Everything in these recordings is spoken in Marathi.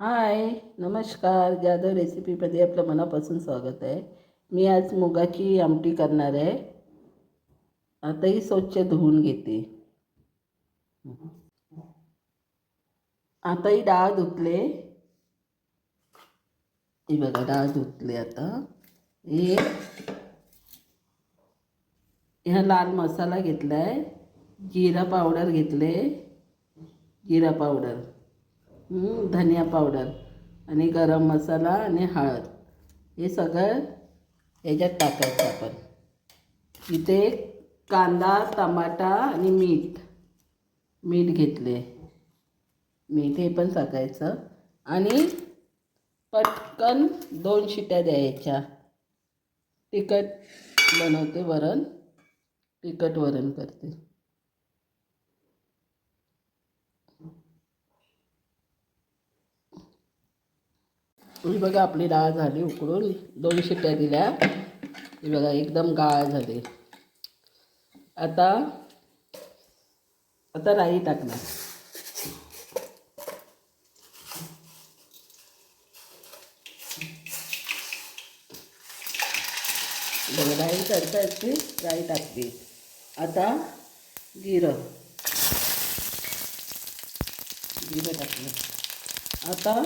हाय, नमस्कार. जाधव रेसिपीमध्ये आपलं मनापासून स्वागत आहे. मी आज मुगाची आमटी करणार आहे. आता ही स्वच्छ धुवून घेते. आता ही डाळ धुतले. ही बघा डाळ धुतली. आता हे ह्या लाल मसाला घेतला आहे, जिरा पावडर घेतले, जिरा पावडर, धनिया पावडर आणि गरम मसाला आणि हळद हे सगळं ह्याच्यात टाकायचं आपण. इथे कांदा, टमाटा आणि मीठ घेतले. मीठ हे पण टाकायचं आणि पटकन 2 शिट्या द्यायच्या. तिखट बनवते वरण, तिखट वरण करते. ही बघा आपली डाळ झाली उकळून, 2 शिट्ट्या दिल्या. ही बघा एकदम गाळ झाली. आता राई टाकणार. बघा राई तडतडली, राई टाकली. आता जिरं टाकलं. आता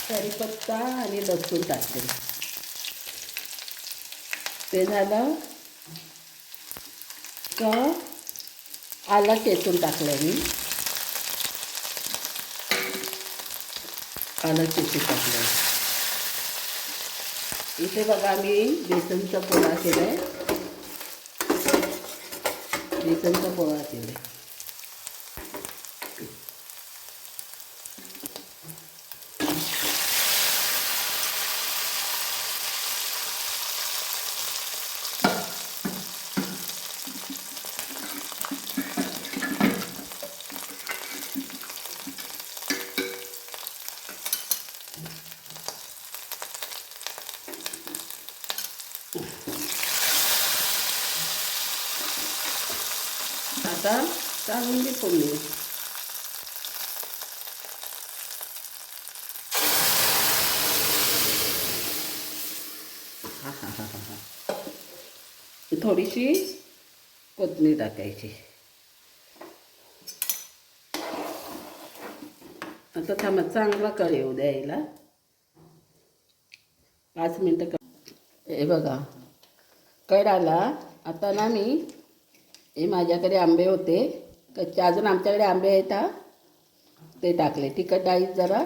कढीपत्ता आणि लसूण टाकते. ते झालं का आलं चेचून टाकलं. मी आलं चेचून टाकलं. इथे बघा मी बेसनचा पोळा केला आहे. बेसनचा पोळा केला. आता चांगली फोडणी. थोडीशी कोथिंबीर टाकायची. आता थांबा, चांगला कळ येऊ द्यायला 5 मिनटं. हे बघा कळ आला. आता ना मी हे माझ्याकडे आंबे होते कच्चे, अजून आमच्याकडे आंबे आहेत हा, ते टाकले. तिखट डाळी जरा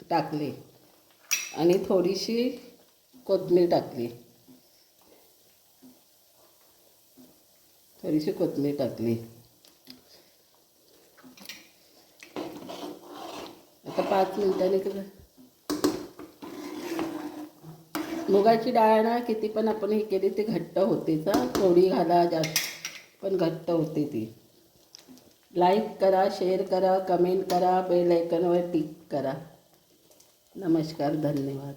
टाकले आणि थोडीशी कोथिंबीर टाकली. आता 5 मिनिटांनी मुगाची डाळ ना किती पण आपण हे केली ती घट्ट होतेच. थोडी घाला, जास्त पण घट्ट होते ती. लाईक करा, शेअर करा, कमेंट करा, बेल आयकॉनवर टिक करा. नमस्कार, धन्यवाद.